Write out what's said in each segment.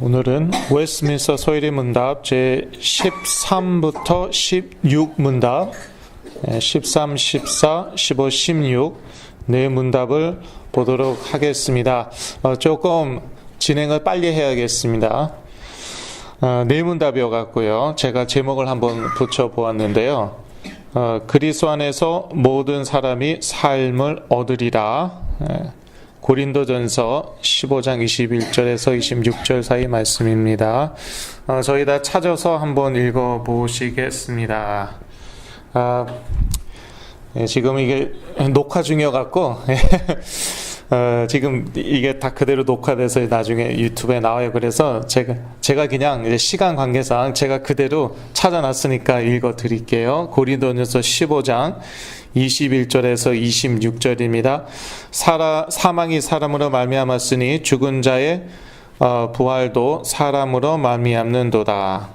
오늘은 웨스트민스터 소율의 문답 제 13부터 16 문답 13, 14, 15, 16 네 문답을 보도록 하겠습니다. 조금 진행을 빨리 해야겠습니다. 네 문답이어 갖고요. 제가 제목을 한번 붙여보았는데요. 그리스도 안에서 모든 사람이 삶을 얻으리라. 고린도전서 15장 21절에서 26절 사이 말씀입니다. 저희 다 찾아서 한번 읽어보시겠습니다. 지금 이게 녹화 중이어 갖고 지금 이게 다 그대로 녹화돼서 나중에 유튜브에 나와요. 그래서 제가 그냥 이제 시간 관계상 제가 그대로 찾아놨으니까 읽어드릴게요. 고린도전서 15장 21절에서 26절입니다. 사망이 사람으로 말미암았으니 죽은 자의 부활도 사람으로 말미암는도다.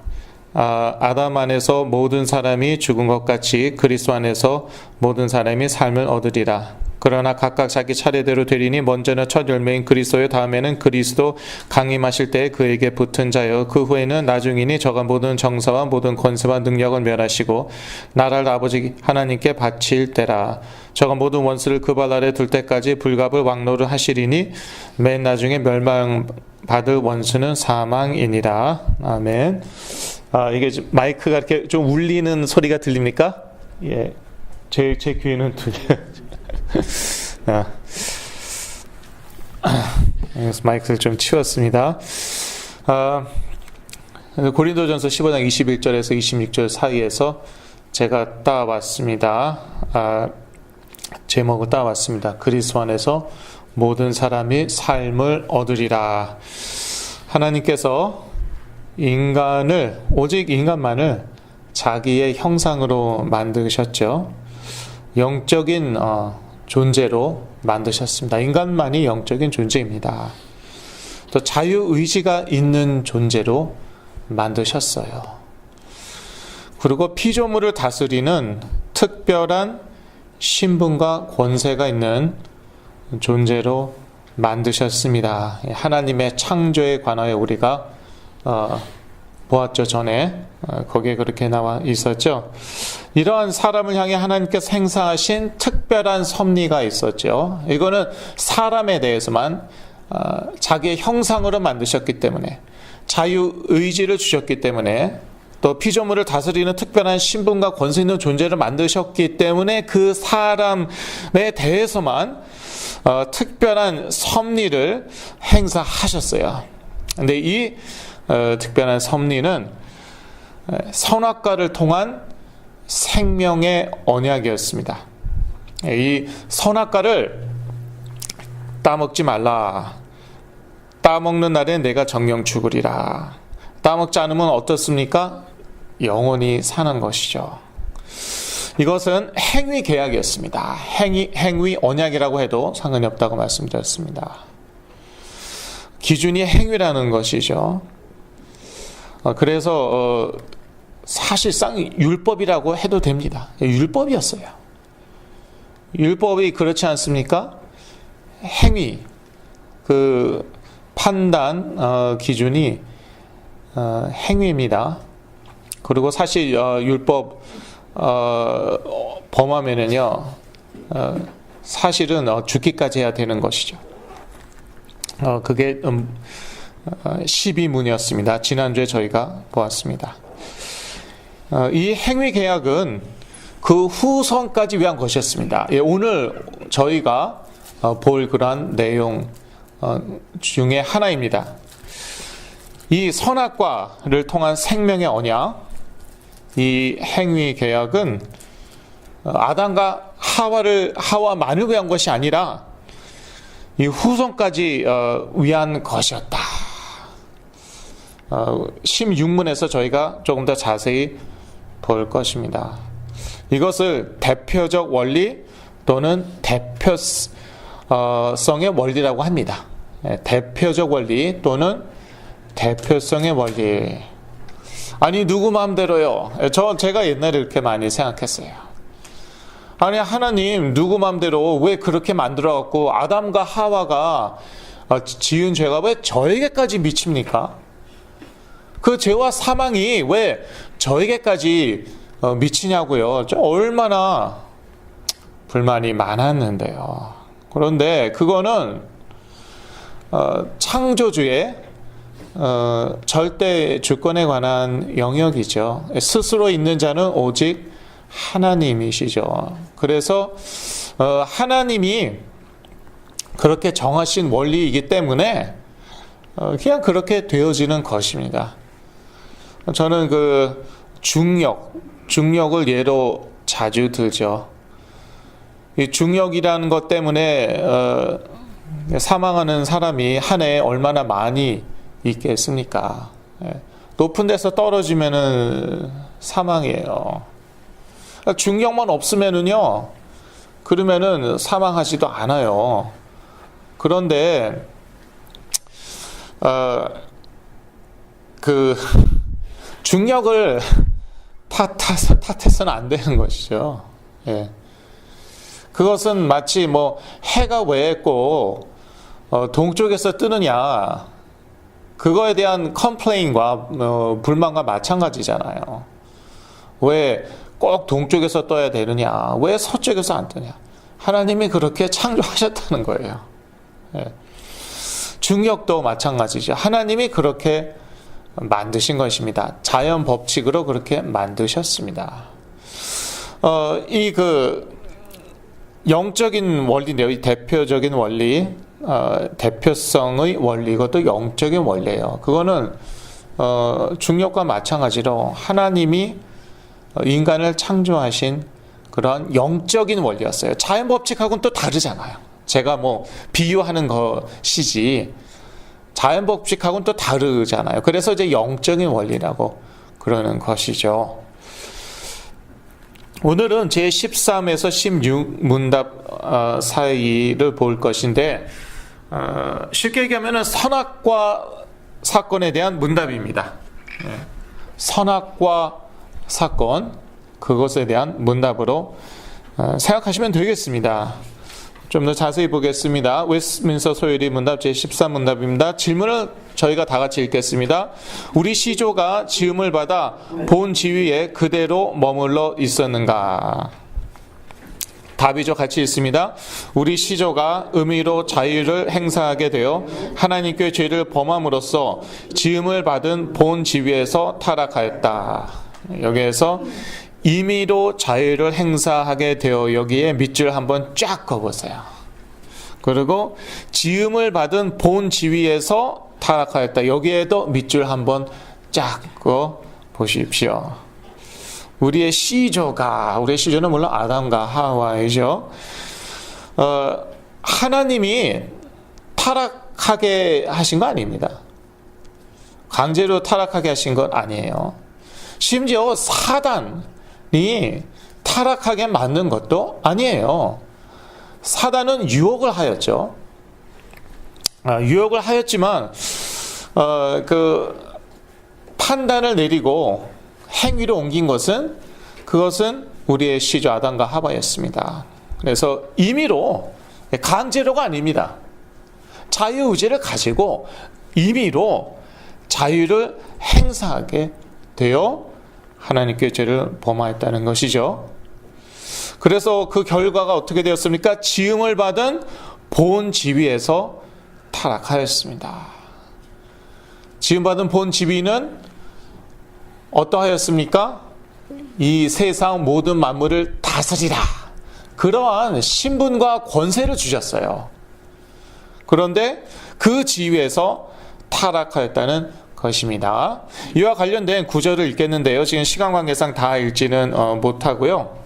아담 안에서 모든 사람이 죽은 것 같이 그리스도 안에서 모든 사람이 삶을 얻으리라. 그러나 각각 자기 차례대로 되리니 먼저는 첫 열매인 그리스도요, 다음에는 그리스도 강림하실 때에 그에게 붙은 자요, 그 후에는 나중이니 저가 모든 정사와 모든 권세와 능력을 멸하시고 나라를 아버지 하나님께 바칠 때라. 저가 모든 원수를 그 발 아래 둘 때까지 불갑을 왕노를 하시리니 맨 나중에 멸망받을 원수는 사망이니라. 아멘. 이게 마이크가 이렇게 좀 울리는 소리가 들립니까? 예, 제 귀에는 들려요. 마이크를 좀 치웠습니다. 고린도전서 15장 21절에서 26절 사이에서 제가 따왔습니다. 제목을 따왔습니다. 그리스도 안에서 모든 사람이 삶을 얻으리라. 하나님께서 오직 인간만을 자기의 형상으로 만드셨죠. 영적인 존재로 만드셨습니다. 인간만이 영적인 존재입니다. 또 자유의지가 있는 존재로 만드셨어요. 그리고 피조물을 다스리는 특별한 신분과 권세가 있는 존재로 만드셨습니다. 하나님의 창조에 관하여 우리가 보았죠. 전에 거기에 그렇게 나와 있었죠. 이러한 사람을 향해 하나님께서 행사하신 특별한 섭리가 있었죠. 이거는 사람에 대해서만 자기의 형상으로 만드셨기 때문에, 자유의지를 주셨기 때문에, 또 피조물을 다스리는 특별한 신분과 권세 있는 존재를 만드셨기 때문에 그 사람에 대해서만 특별한 섭리를 행사하셨어요. 근데 이 특별한 섭리는 선악과를 통한 생명의 언약이었습니다. 이 선악과를 따먹지 말라. 따먹는 날에 내가 정령 죽으리라. 따먹지 않으면 어떻습니까? 영원히 사는 것이죠. 이것은 행위 계약이었습니다. 행위 언약이라고 해도 상관이 없다고 말씀드렸습니다. 기준이 행위라는 것이죠. 그래서 사실상 율법이라고 해도 됩니다. 율법이었어요. 율법이 그렇지 않습니까? 행위, 그 판단 기준이 행위입니다. 그리고 사실 율법 범하면은요, 사실은 죽기까지 해야 되는 것이죠. 그게 12문이었습니다. 지난주에 저희가 보았습니다. 이 행위 계약은 그 후손까지 위한 것이었습니다. 오늘 저희가 볼 그러한 내용 중에 하나입니다. 이 선악과를 통한 생명의 언약, 이 행위 계약은 아담과 하와만을 위한 것이 아니라 이 후손까지 위한 것이었다. 16문에서 저희가 조금 더 자세히 볼 것입니다. 이것을 대표적 원리 또는 대표성의 원리라고 합니다. 대표적 원리 또는 대표성의 원리. 아니, 누구 마음대로요? 제가 옛날에 이렇게 많이 생각했어요. 아니, 하나님 누구 마음대로 왜 그렇게 만들어갖고 아담과 하와가 지은 죄가 왜 저에게까지 미칩니까? 그 죄와 사망이 왜 저에게까지 미치냐고요. 얼마나 불만이 많았는데요. 그런데 그거는 창조주의 절대 주권에 관한 영역이죠. 스스로 있는 자는 오직 하나님이시죠. 그래서 하나님이 그렇게 정하신 원리이기 때문에 그냥 그렇게 되어지는 것입니다. 저는 그 중력을 예로 자주 들죠. 이 중력이라는 것 때문에 사망하는 사람이 한 해에 얼마나 많이 있겠습니까? 높은 데서 떨어지면은 사망이에요. 중력만 없으면은요, 그러면은 사망하지도 않아요. 그런데 그 중력을 탓해서는 안 되는 것이죠. 예. 그것은 마치 뭐 해가 왜 꼭 동쪽에서 뜨느냐, 그거에 대한 컴플레인과 불만과 마찬가지잖아요. 왜 꼭 동쪽에서 떠야 되느냐, 왜 서쪽에서 안 뜨냐. 하나님이 그렇게 창조하셨다는 거예요. 예. 중력도 마찬가지죠. 하나님이 그렇게 만드신 것입니다. 자연 법칙으로 그렇게 만드셨습니다. 이 영적인 원리인데요. 이 대표적인 원리, 대표성의 원리, 이것도 영적인 원리예요. 그거는 중력과 마찬가지로 하나님이 인간을 창조하신 그런 영적인 원리였어요. 자연 법칙하고는 또 다르잖아요. 제가 뭐 비유하는 것이지 자연 법칙하고는 또 다르잖아요. 그래서 이제 영적인 원리라고 그러는 것이죠. 오늘은 제13에서 16 문답 사이를 볼 것인데, 쉽게 얘기하면 선악과 사건에 대한 문답입니다. 선악과 사건, 그것에 대한 문답으로 생각하시면 되겠습니다. 좀 더 자세히 보겠습니다. 웨스트민스터 소율이 문답 제13문답입니다. 질문을 저희가 다 같이 읽겠습니다. 우리 시조가 지음을 받아 본 지위에 그대로 머물러 있었는가? 답이죠. 같이 읽습니다. 우리 시조가 의미로 자유를 행사하게 되어 하나님께 죄를 범함으로써 지음을 받은 본 지위에서 타락하였다. 여기에서 임의로 자유를 행사하게 되어 여기에 밑줄 한번 쫙 그어보세요. 그리고 지음을 받은 본 지위에서 타락하였다. 여기에도 밑줄 한번 쫙 그어 보십시오. 우리의 시조는 물론 아담과 하와이죠. 하나님이 타락하게 하신 거 아닙니다. 강제로 타락하게 하신 건 아니에요. 심지어 사단이 타락하게 만든 것도 아니에요. 사단은 유혹을 하였죠. 유혹을 하였지만 그 판단을 내리고 행위로 옮긴 그것은 우리의 시조 아담과 하와였습니다. 그래서 임의로, 강제로가 아닙니다. 자유의지를 가지고 임의로 자유를 행사하게 되어 하나님께 죄를 범하였다는 것이죠. 그래서 그 결과가 어떻게 되었습니까? 지음을 받은 본 지위에서 타락하였습니다. 지음받은 본 지위는 어떠하였습니까? 이 세상 모든 만물을 다스리라. 그러한 신분과 권세를 주셨어요. 그런데 그 지위에서 타락하였다는 것입니다. 이와 관련된 구절을 읽겠는데요. 지금 시간 관계상 다 읽지는 못하고요.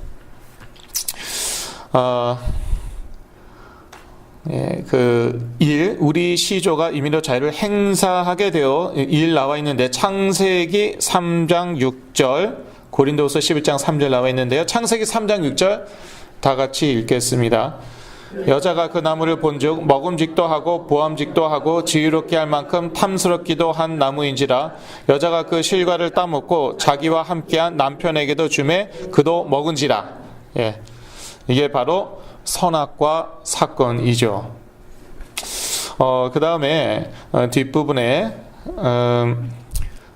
우리 시조가 임의로 자유를 행사하게 되어 1 나와 있는데 창세기 3장 6절, 고린도후서 11장 3절 나와 있는데요. 창세기 3장 6절 다 같이 읽겠습니다. 여자가 그 나무를 본즉 먹음직도 하고 보암직도 하고 지혜롭게 할 만큼 탐스럽기도 한 나무인지라. 여자가 그 실과를 따먹고 자기와 함께한 남편에게도 주매 그도 먹은지라. 예, 이게 바로 선악과 사건이죠. 그 다음에 뒷부분에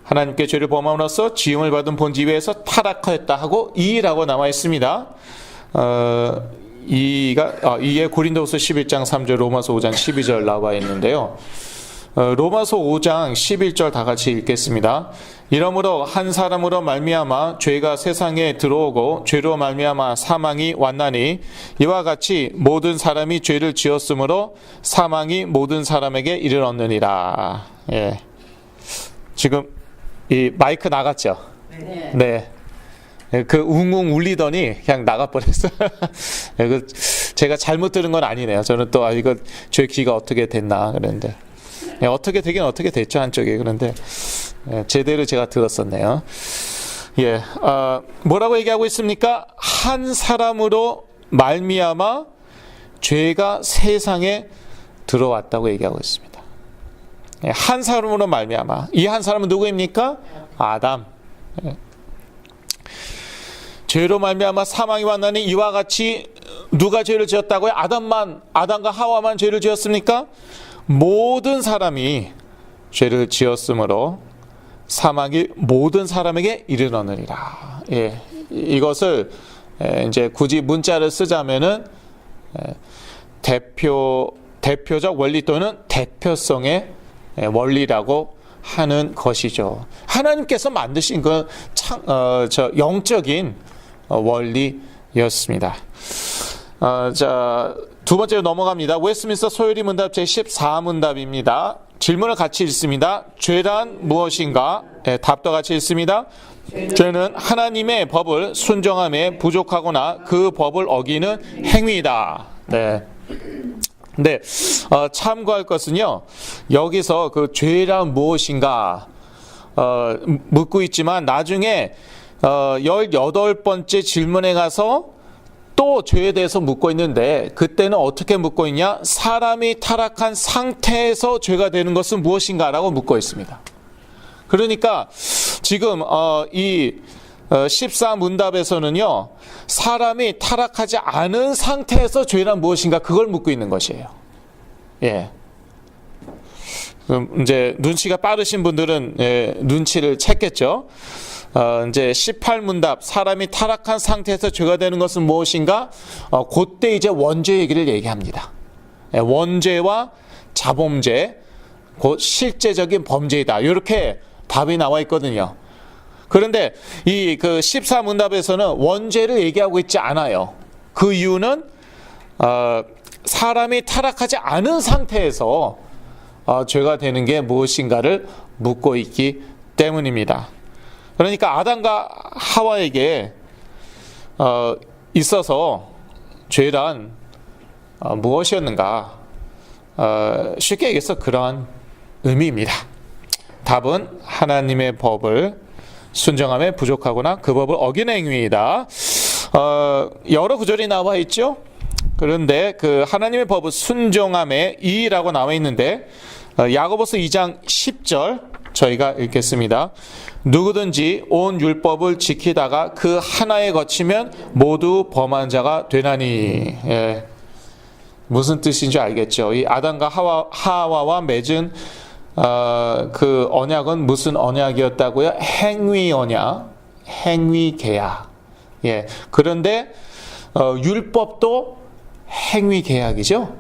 하나님께 죄를 범함으로써 지음을 받은 본지 위에서 타락하였다 하고 이라고 나와 있습니다. 이에 고린도후서 11장 3절, 로마서 5장 12절 나와 있는데요. 로마서 5장 11절 다 같이 읽겠습니다. 이러므로 한 사람으로 말미암아 죄가 세상에 들어오고 죄로 말미암아 사망이 왔나니 이와 같이 모든 사람이 죄를 지었으므로 사망이 모든 사람에게 이르렀느니라. 예. 지금 이 마이크 나갔죠? 네. 그 웅웅 울리더니 그냥 나가버렸어요. 제가 잘못 들은 건 아니네요. 저는 또 이거 제 귀가 어떻게 됐나 그랬는데. 어떻게 되긴 어떻게 됐죠, 한쪽에. 그런데 제대로 제가 들었었네요. 예, 뭐라고 얘기하고 있습니까? 한 사람으로 말미암아 죄가 세상에 들어왔다고 얘기하고 있습니다. 한 사람으로 말미암아. 이 한 사람은 누구입니까? 아담. 죄로 말미암아 사망이 왔나니 이와 같이 누가 죄를 지었다고요? 아담과 하와만 죄를 지었습니까? 모든 사람이 죄를 지었으므로 사망이 모든 사람에게 이르렀느니라. 예, 이것을 이제 굳이 문자를 쓰자면은 대표적 원리 또는 대표성의 원리라고 하는 것이죠. 하나님께서 만드신 그 영적인 원리였습니다. 자, 두 번째로 넘어갑니다. 웨스트민스터 소요리 문답 제14문답입니다. 질문을 같이 읽습니다. 죄란 무엇인가? 답도 같이 읽습니다. 죄는 하나님의 법을 순종함에 부족하거나 그 법을 어기는 행위이다. 네. 네. 참고할 것은요, 여기서 그 죄란 무엇인가 묻고 있지만 나중에 18번째 질문에 가서 또 죄에 대해서 묻고 있는데 그때는 어떻게 묻고 있냐? 사람이 타락한 상태에서 죄가 되는 것은 무엇인가? 라고 묻고 있습니다. 그러니까 지금 이 14문답에서는요, 사람이 타락하지 않은 상태에서 죄란 무엇인가? 그걸 묻고 있는 것이에요. 예. 그럼 이제 눈치가 빠르신 분들은 눈치를 챘겠죠. 이제 18문답, 사람이 타락한 상태에서 죄가 되는 것은 무엇인가? 그때 이제 원죄 얘기를 얘기합니다. 원죄와 자범죄, 곧 실제적인 범죄이다. 이렇게 답이 나와 있거든요. 그런데 이 그 14문답에서는 원죄를 얘기하고 있지 않아요. 그 이유는 사람이 타락하지 않은 상태에서 죄가 되는 게 무엇인가를 묻고 있기 때문입니다. 그러니까 아담과 하와에게 있어서 죄란 무엇이었는가? 쉽게 얘기해서 그러한 의미입니다. 답은 하나님의 법을 순종함에 부족하거나 그 법을 어기는 행위이다. 여러 구절이 나와 있죠. 그런데 그 하나님의 법을 순종함에 이라고 나와 있는데 야고보서 2장 10절 저희가 읽겠습니다. 누구든지 온 율법을 지키다가 그 하나에 거치면 모두 범한 자가 되나니. 예. 무슨 뜻인지 알겠죠? 이 아담과 하와와 맺은 그 언약은 무슨 언약이었다고요? 행위 언약, 행위 계약. 예. 그런데 율법도 행위 계약이죠.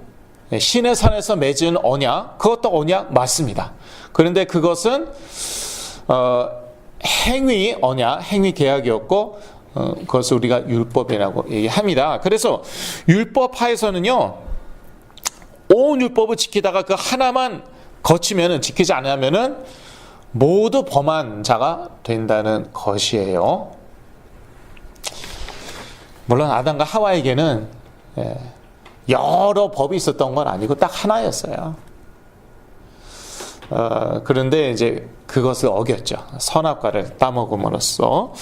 신의 산에서 맺은 언약, 그것도 언약 맞습니다. 그런데 그것은 행위 언약, 행위 계약이었고 그것을 우리가 율법이라고 얘기합니다. 그래서 율법 하에서는요, 온 율법을 지키다가 그 하나만 거치면은, 지키지 않으면은 모두 범한 자가 된다는 것이에요. 물론 아담과 하와에게는 여러 법이 있었던 건 아니고 딱 하나였어요. 그런데 이제 그것을 어겼죠. 선악과를 따먹음으로써.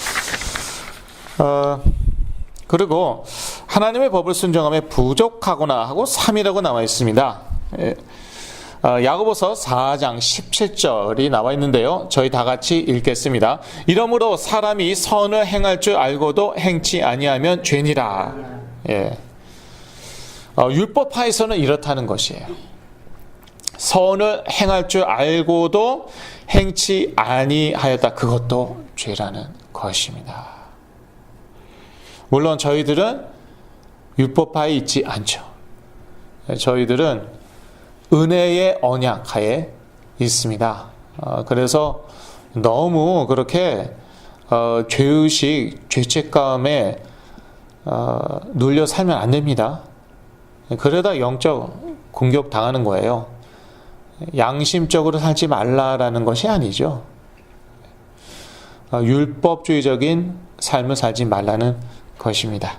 그리고 하나님의 법을 순종함에 부족하거나 하고 3이라고 나와 있습니다. 야고보서 4장 17절이 나와 있는데요. 저희 다 같이 읽겠습니다. 이러므로 사람이 선을 행할 줄 알고도 행치 아니하면 죄니라. 예. 율법하에서는 이렇다는 것이에요. 선을 행할 줄 알고도 행치 아니하였다. 그것도 죄라는 것입니다. 물론 저희들은 율법하에 있지 않죠. 저희들은 은혜의 언약하에 있습니다. 그래서 너무 그렇게 죄의식, 죄책감에 눌려 살면 안 됩니다. 그러다 영적 공격 당하는 거예요. 양심적으로 살지 말라라는 것이 아니죠. 율법주의적인 삶을 살지 말라는 것입니다.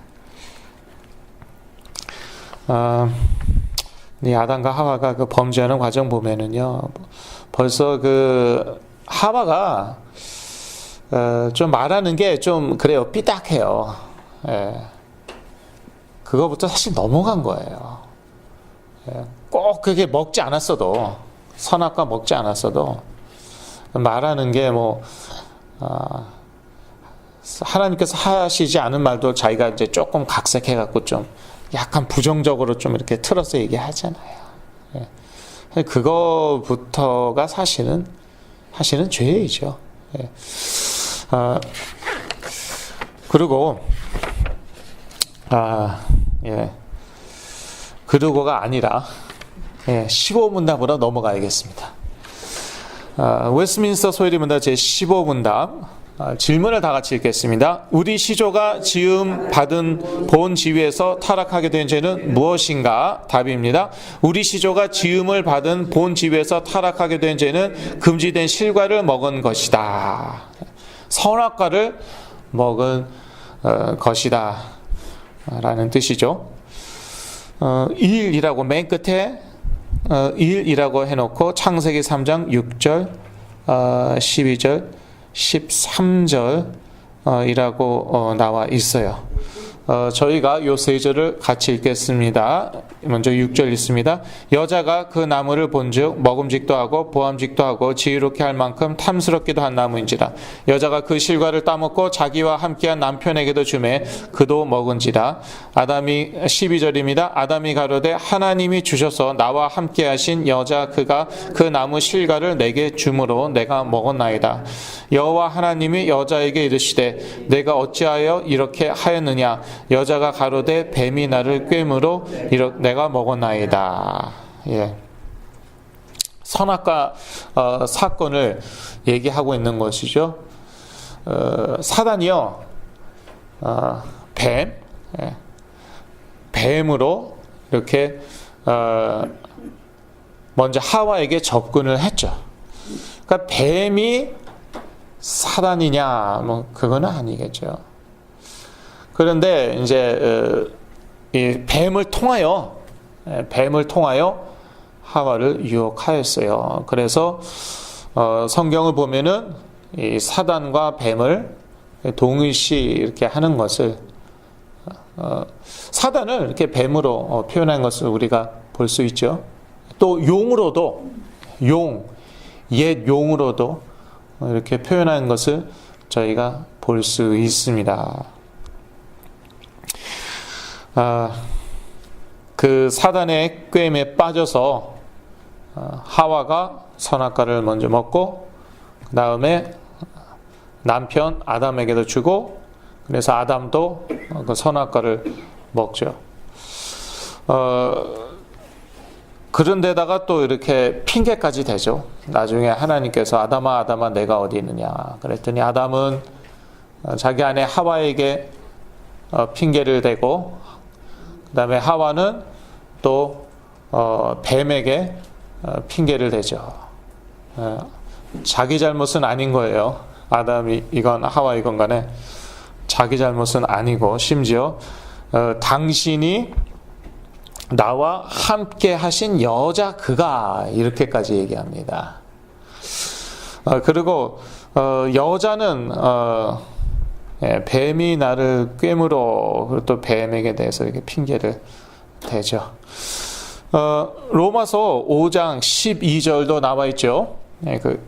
이 아담과 하와가 그 범죄하는 과정 보면은요, 벌써 그 하와가 좀 말하는 게 좀 그래요, 삐딱해요. 예. 그거부터 사실 넘어간 거예요. 예. 꼭 그게 먹지 않았어도, 선악과 먹지 않았어도 말하는 게 뭐 하나님께서 하시지 않은 말도 자기가 이제 조금 각색해갖고 좀 약간 부정적으로 좀 이렇게 틀어서 얘기하잖아요. 예. 그거부터가 사실은 죄이죠. 예. 그리고 예. 그리고가 아니라 15문답으로 넘어가야겠습니다. 웨스트민스터 소회리 문답 제15문답 질문을 다 같이 읽겠습니다. 우리 시조가 지음 받은 본 지위에서 타락하게 된 죄는 무엇인가? 답입니다. 우리 시조가 지음을 받은 본 지위에서 타락하게 된 죄는 금지된 실과를 먹은 것이다. 선악과를 먹은 것이다 라는 뜻이죠. 1이라고 맨 끝에 1이라고 해놓고 창세기 3장 6절 12절 13절 이라고 나와 있어요. 저희가 요 세 절을 같이 읽겠습니다. 먼저 6절 읽습니다. 여자가 그 나무를 본즉 먹음직도 하고 보암직도 하고 지혜롭게 할 만큼 탐스럽기도 한 나무인지라. 여자가 그 실과를 따먹고 자기와 함께한 남편에게도 주매 그도 먹은지라. 아담이 12절입니다. 아담이 가로되 하나님이 주셔서 나와 함께하신 여자 그가 그 나무 실과를 내게 주므로 내가 먹었나이다. 여호와 하나님이 여자에게 이르시되 내가 어찌하여 이렇게 하였느냐. 여자가 가로되 뱀이 나를 꿰므로 내가 먹었나이다. 예. 선악과 사건을 얘기하고 있는 것이죠. 사단이요, 뱀으로 이렇게 먼저 하와에게 접근을 했죠. 그러니까 뱀이 사단이냐, 뭐 그거는 아니겠죠. 그런데 이제 이 뱀을 통하여 하와를 유혹하였어요. 그래서 성경을 보면은 이 사단과 뱀을 동일시 이렇게 하는 것을 사단을 이렇게 뱀으로 표현한 것을 우리가 볼 수 있죠. 또 용으로도 옛 용으로도 이렇게 표현한 것을 저희가 볼 수 있습니다. 그 사단의 꾀임에 빠져서 하와가 선악과를 먼저 먹고 그 다음에 남편 아담에게도 주고 그래서 아담도 그 선악과를 먹죠. 그런데다가 또 이렇게 핑계까지 대죠. 나중에 하나님께서 아담아 내가 어디 있느냐 그랬더니 아담은 자기 아내 하와에게 핑계를 대고 그 다음에 하와는 또 뱀에게 핑계를 대죠. 자기 잘못은 아닌 거예요. 아담이 이건 하와 이건 간에 자기 잘못은 아니고 심지어 당신이 나와 함께 하신 여자 그가 이렇게까지 얘기합니다. 그리고 여자는 뱀이 나를 꿰물어 그리고 또 뱀에게 대해서 이렇게 핑계를 대죠. 로마서 5장 12절도 나와 있죠. 그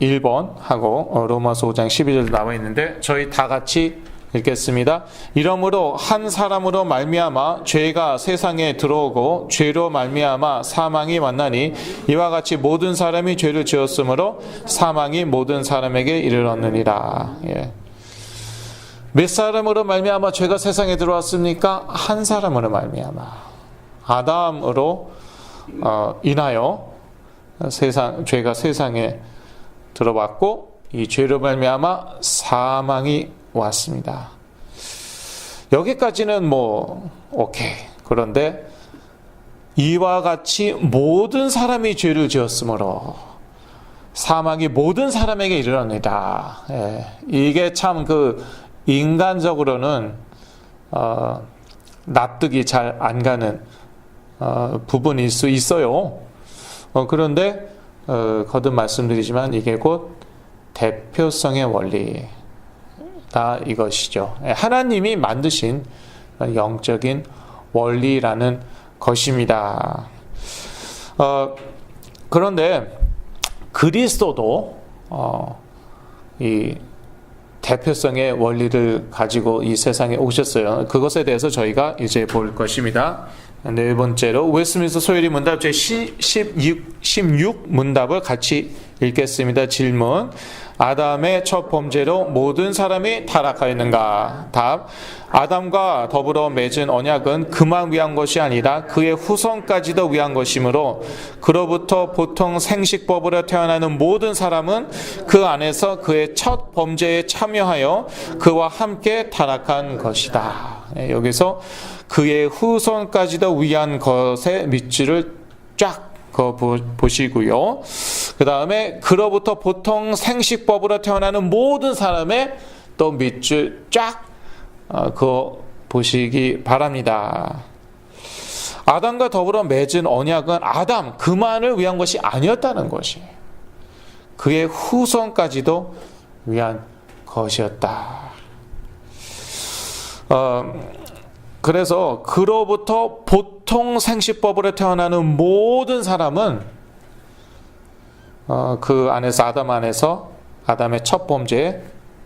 1번 하고 로마서 5장 12절도 나와 있는데 저희 다 같이 읽겠습니다. 이러므로 한 사람으로 말미암아 죄가 세상에 들어오고 죄로 말미암아 사망이 왔나니 이와 같이 모든 사람이 죄를 지었으므로 사망이 모든 사람에게 이르렀느니라. 예. 몇 사람으로 말미암아 죄가 세상에 들어왔습니까? 한 사람으로 말미암아 아담으로 인하여 죄가 세상에 들어왔고 이 죄로 말미암아 사망이 왔습니다. 여기까지는 뭐 오케이. 그런데 이와 같이 모든 사람이 죄를 지었으므로 사망이 모든 사람에게 이르렀느니라. 예. 이게 참 인간적으로는 납득이 잘 안 가는 부분일 수 있어요. 그런데 거듭 말씀드리지만 이게 곧 대표성의 원리다 이것이죠. 하나님이 만드신 영적인 원리라는 것입니다. 그런데 그리스도도 이 대표성의 원리를 가지고 이 세상에 오셨어요. 그것에 대해서 저희가 이제 볼 것입니다. 네 번째로 웨스트민스터 소요리 문답 제16 문답을 같이 읽겠습니다. 질문: 아담의 첫 범죄로 모든 사람이 타락하였는가? 답: 아담과 더불어 맺은 언약은 그만 위한 것이 아니라 그의 후손까지도 위한 것이므로 그로부터 보통 생식법으로 태어나는 모든 사람은 그 안에서 그의 첫 범죄에 참여하여 그와 함께 타락한 것이다. 여기서 그의 후손까지도 위한 것의 밑줄을 쫙 보시고요. 그 다음에 그로부터 보통 생식법으로 태어나는 모든 사람의 또 밑줄 쫙 그거 보시기 바랍니다. 아담과 더불어 맺은 언약은 아담 그만을 위한 것이 아니었다는 것이 그의 후손까지도 위한 것이었다. 그래서 그로부터 보통 생식법으로 태어나는 모든 사람은 그 안에서 아담 안에서 아담의 첫 범죄에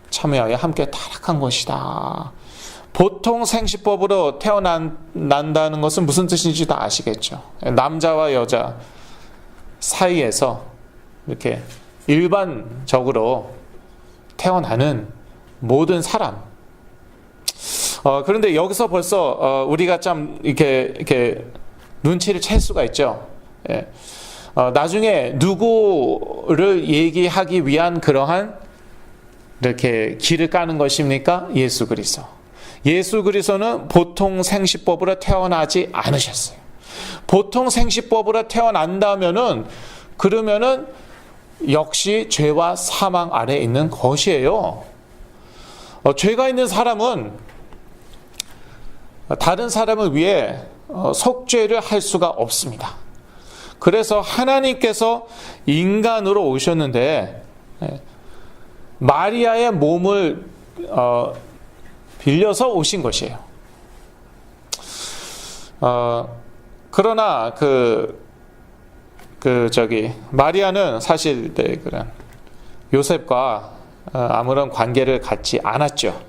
참여하여 함께 타락한 것이다. 보통 생식법으로 태어난다는 것은 무슨 뜻인지 다 아시겠죠. 남자와 여자 사이에서 이렇게 일반적으로 태어나는 모든 사람. 그런데 여기서 벌써 우리가 좀 이렇게 눈치를 챌 수가 있죠. 예. 나중에 누구를 얘기하기 위한 그러한 이렇게 길을 까는 것입니까? 예수 그리스도. 예수 그리스도는 보통 생식법으로 태어나지 않으셨어요. 보통 생식법으로 태어난다면은 그러면은 역시 죄와 사망 아래에 있는 것이에요. 죄가 있는 사람은 다른 사람을 위해 속죄를 할 수가 없습니다. 그래서 하나님께서 인간으로 오셨는데 마리아의 몸을 빌려서 오신 것이에요. 그러나 마리아는 사실 그런 요셉과 아무런 관계를 갖지 않았죠.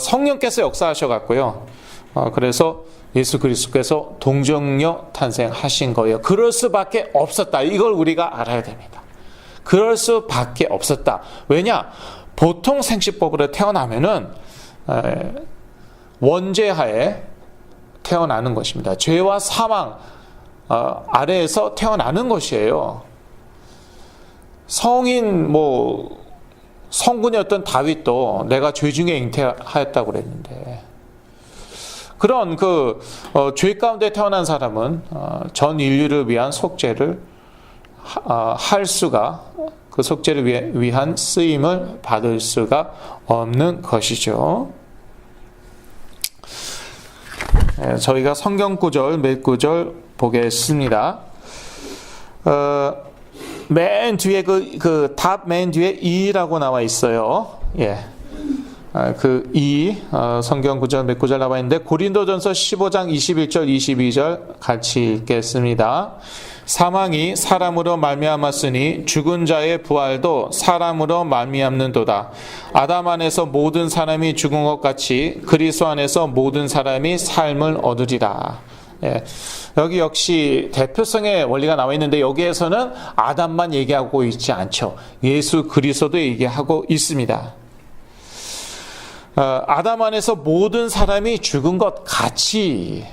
성령께서 역사하셔갖고요. 그래서 예수 그리스도께서 동정녀 탄생하신 거예요. 그럴 수밖에 없었다. 이걸 우리가 알아야 됩니다. 그럴 수밖에 없었다. 왜냐? 보통 생식법으로 태어나면은 원죄하에 태어나는 것입니다. 죄와 사망 아래에서 태어나는 것이에요. 성군이었던 다윗도 내가 죄 중에 잉태하였다고 그랬는데 그런 죄 가운데 태어난 사람은 전 인류를 위한 속죄를 할 수가 그 속죄를 위한 쓰임을 받을 수가 없는 것이죠. 저희가 성경 구절 몇 구절 보겠습니다. 맨 뒤에 답 맨 뒤에 이라고 나와 있어요. 예. 성경 구절 몇 구절 나와 있는데 고린도전서 15장 21절 22절 같이 읽겠습니다. 사망이 사람으로 말미암았으니 죽은 자의 부활도 사람으로 말미암는도다. 아담 안에서 모든 사람이 죽은 것 같이 그리스도 안에서 모든 사람이 삶을 얻으리라. 예, 여기 역시 대표성의 원리가 나와 있는데 여기에서는 아담만 얘기하고 있지 않죠. 예수 그리스도도 얘기하고 있습니다. 아담 안에서 모든 사람이 죽은 것 같이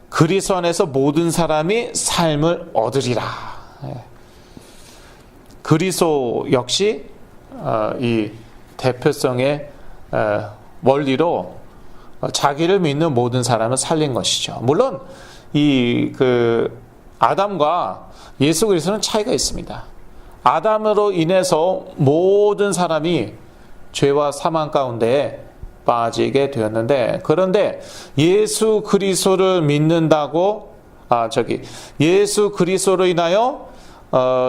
그리스도 안에서 모든 사람이 삶을 얻으리라. 그리스도 역시 이 대표성의 원리로 자기를 믿는 모든 사람을 살린 것이죠. 물론 이 아담과 예수 그리스도는 차이가 있습니다. 아담으로 인해서 모든 사람이 죄와 사망 가운데 빠지게 되었는데, 그런데 예수 그리스도를 믿는다고 예수 그리스도로 인하여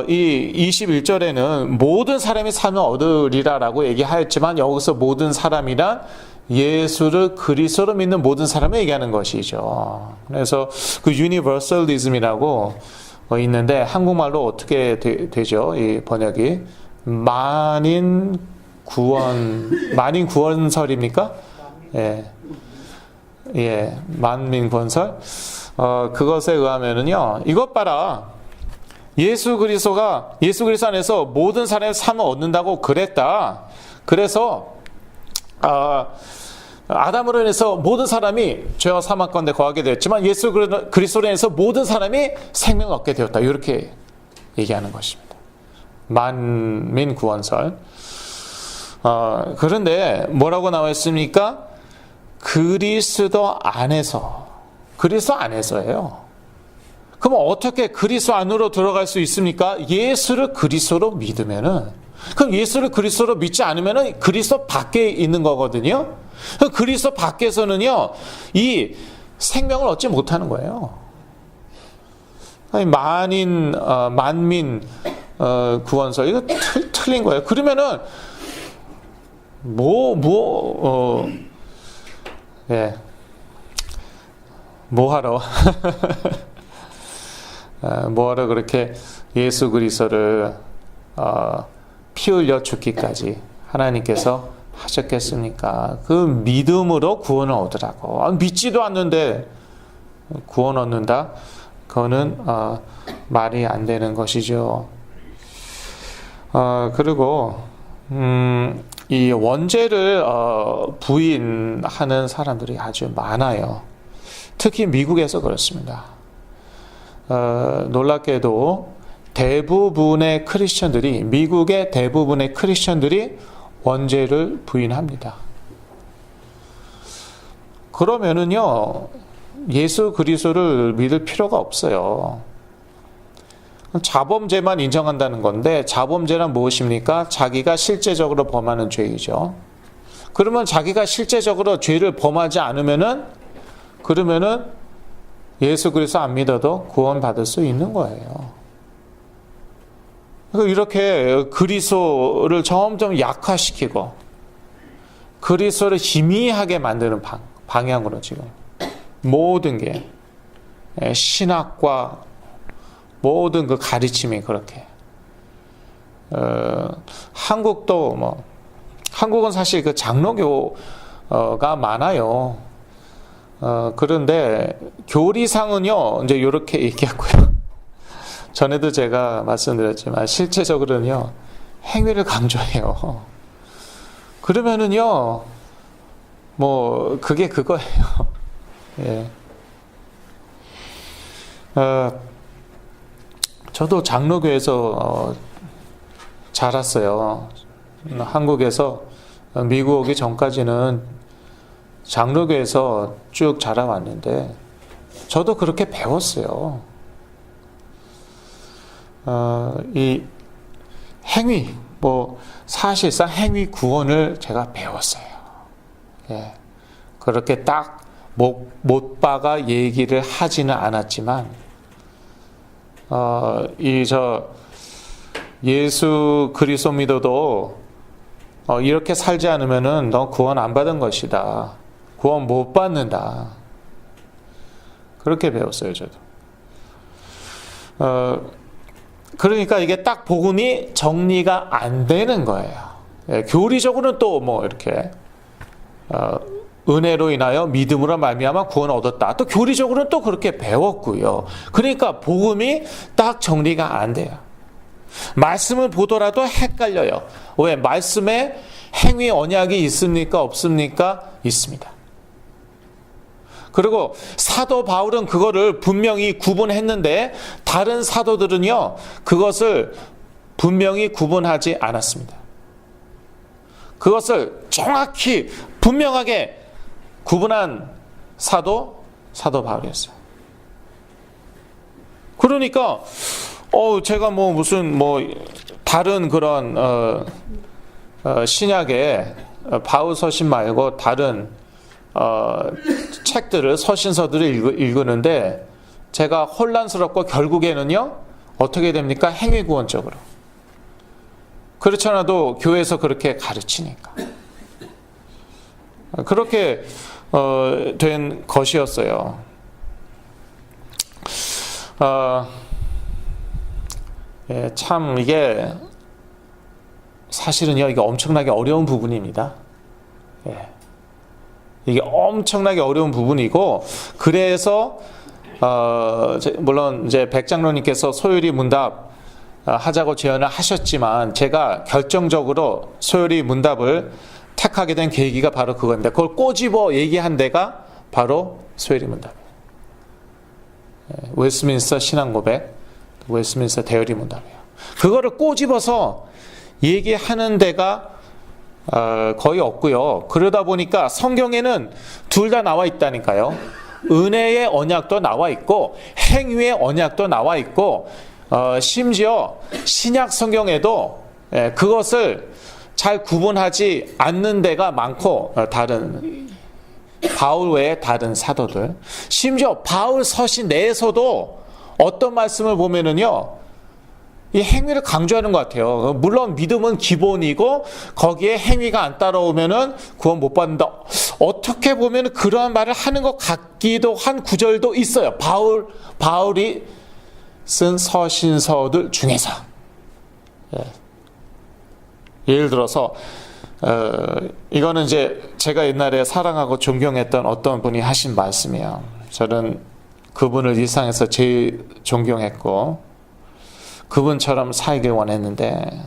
이 21절에는 모든 사람이 삶을 얻으리라라고 얘기하였지만 여기서 모든 사람이란 예수를 그리스도로 믿는 모든 사람을 얘기하는 것이죠. 그래서 그 유니버설리즘이라고 있는데 한국말로 어떻게 되죠? 이 번역이 만인 구원설입니까? 예, 만민 구원설. 그것에 의하면은요, 이것 봐라. 예수 그리스도 안에서 모든 사람의 삶을 얻는다고 그랬다. 그래서 아담으로 인해서 모든 사람이 죄와 사망 가운데 거하게 되었지만 예수 그리스도로 인해서 모든 사람이 생명을 얻게 되었다. 이렇게 얘기하는 것입니다. 만민 구원설. 그런데 뭐라고 나와 있습니까? 그리스도 안에서예요. 그럼 어떻게 그리스도 안으로 들어갈 수 있습니까? 예수를 그리스도로 믿으면은, 그럼 예수를 그리스도로 믿지 않으면은 그리스도 밖에 있는 거거든요. 그리스도 밖에서는요, 이 생명을 얻지 못하는 거예요. 만민 구원설, 이거 틀린 거예요. 그러면은 뭐하러 뭐하러 그렇게 예수 그리스도를 피 흘려 죽기까지 하나님께서 하셨겠습니까? 그 믿음으로 구원을 얻으라고. 믿지도 않는데 구원 얻는다? 그거는 말이 안 되는 것이죠. 그리고 이 원죄를 부인하는 사람들이 아주 많아요. 특히 미국에서 그렇습니다. 놀랍게도 미국의 대부분의 크리스천들이 원죄를 부인합니다. 그러면은요, 예수 그리스도를 믿을 필요가 없어요. 자범죄만 인정한다는 건데, 자범죄란 무엇입니까? 자기가 실제적으로 범하는 죄이죠. 그러면 자기가 실제적으로 죄를 범하지 않으면은, 그러면은 예수 그리스도 안 믿어도 구원받을 수 있는 거예요. 이렇게 그리스도를 점점 약화시키고 그리스도를 희미하게 만드는 방향으로 지금 모든 게 신학과 모든 그 가르침이 그렇게 한국은 사실 그 장로교가 많아요. 그런데 교리상은요 이제 이렇게 얘기하고요. 전에도 제가 말씀드렸지만 실제적으로는요 행위를 강조해요. 그러면은요 뭐 그게 그거예요. 예. 저도 장로교에서 자랐어요. 한국에서 미국 오기 전까지는 장로교에서 쭉 자라왔는데 저도 그렇게 배웠어요. 이 행위, 사실상 행위 구원을 제가 배웠어요. 예. 그렇게 딱 못 박아 얘기를 하지는 않았지만, 예수 그리스도 믿어도, 이렇게 살지 않으면은 너 구원 안 받은 것이다. 구원 못 받는다. 그렇게 배웠어요, 저도. 그러니까 이게 딱 복음이 정리가 안 되는 거예요. 예, 교리적으로는 또 뭐 이렇게 은혜로 인하여 믿음으로 말미암아 구원을 얻었다. 또 교리적으로는 또 그렇게 배웠고요. 그러니까 복음이 딱 정리가 안 돼요. 말씀을 보더라도 헷갈려요. 왜? 말씀에 행위 언약이 있습니까? 없습니까? 있습니다. 그리고 사도 바울은 그거를 분명히 구분했는데 다른 사도들은요, 그것을 분명히 구분하지 않았습니다. 그것을 정확히 분명하게 구분한 사도 바울이었어요. 그러니까 제가 뭐 무슨 뭐 다른 그런 신약의 바울 서신 말고 다른 책들을, 서신서들을 읽으는데 제가 혼란스럽고 결국에는요 어떻게 됩니까? 행위구원적으로. 그렇지 않아도 교회에서 그렇게 가르치니까 그렇게 된 것이었어요. 예, 참 이게 사실은요 이게 엄청나게 어려운 부분입니다. 예. 이게 엄청나게 어려운 부분이고, 그래서 물론 이제 백장로님께서 소요리 문답 하자고 제안을 하셨지만 제가 결정적으로 소요리 문답을 택하게 된 계기가 바로 그건데, 그걸 꼬집어 얘기한 데가 바로 소요리 문답이에요. 웨스트민스터 신앙고백, 웨스트민스터 대열리 문답이에요. 그거를 꼬집어서 얘기하는 데가 거의 없고요. 그러다 보니까 성경에는 둘 다 나와 있다니까요. 은혜의 언약도 나와 있고 행위의 언약도 나와 있고, 심지어 신약 성경에도 그것을 잘 구분하지 않는 데가 많고, 다른 바울 외에 다른 사도들, 심지어 바울 서신 내에서도 어떤 말씀을 보면은요 이 행위를 강조하는 것 같아요. 물론 믿음은 기본이고 거기에 행위가 안 따라오면은 구원 못 받는다. 어떻게 보면 그러한 말을 하는 것 같기도 한 구절도 있어요. 바울이 쓴 서신서들 중에서. 예를 들어서 이거는 이제 제가 옛날에 사랑하고 존경했던 어떤 분이 하신 말씀이에요. 저는 그분을 이 세상에서 제일 존경했고 그분처럼 살길 원했는데,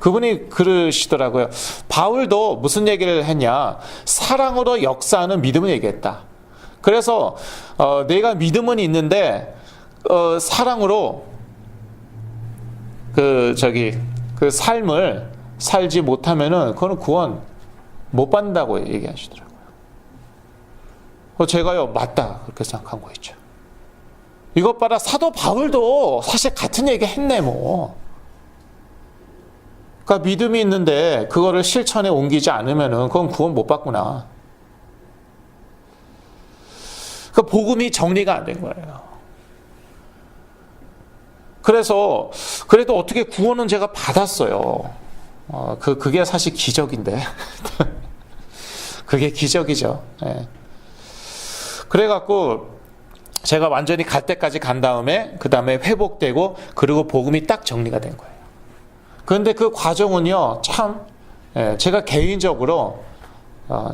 그분이 그러시더라고요. 바울도 무슨 얘기를 했냐, 사랑으로 역사하는 믿음을 얘기했다. 그래서 내가 믿음은 있는데 사랑으로 그 삶을 살지 못하면은 그거는 구원 못 받는다고 얘기하시더라고요. 제가요 맞다 그렇게 생각한 거 있죠. 이것 봐라, 사도 바울도 사실 같은 얘기 했네 뭐. 그러니까 믿음이 있는데 그거를 실천에 옮기지 않으면은 그건 구원 못 받구나. 그러니까 복음이 정리가 안 된 거예요. 그래서 그래도 어떻게 구원은 제가 받았어요. 그게 사실 기적인데. 그게 기적이죠. 예. 그래갖고 제가 완전히 갈 때까지 간 다음에 그 다음에 회복되고 그리고 복음이 딱 정리가 된 거예요. 그런데 그 과정은요 참 제가 개인적으로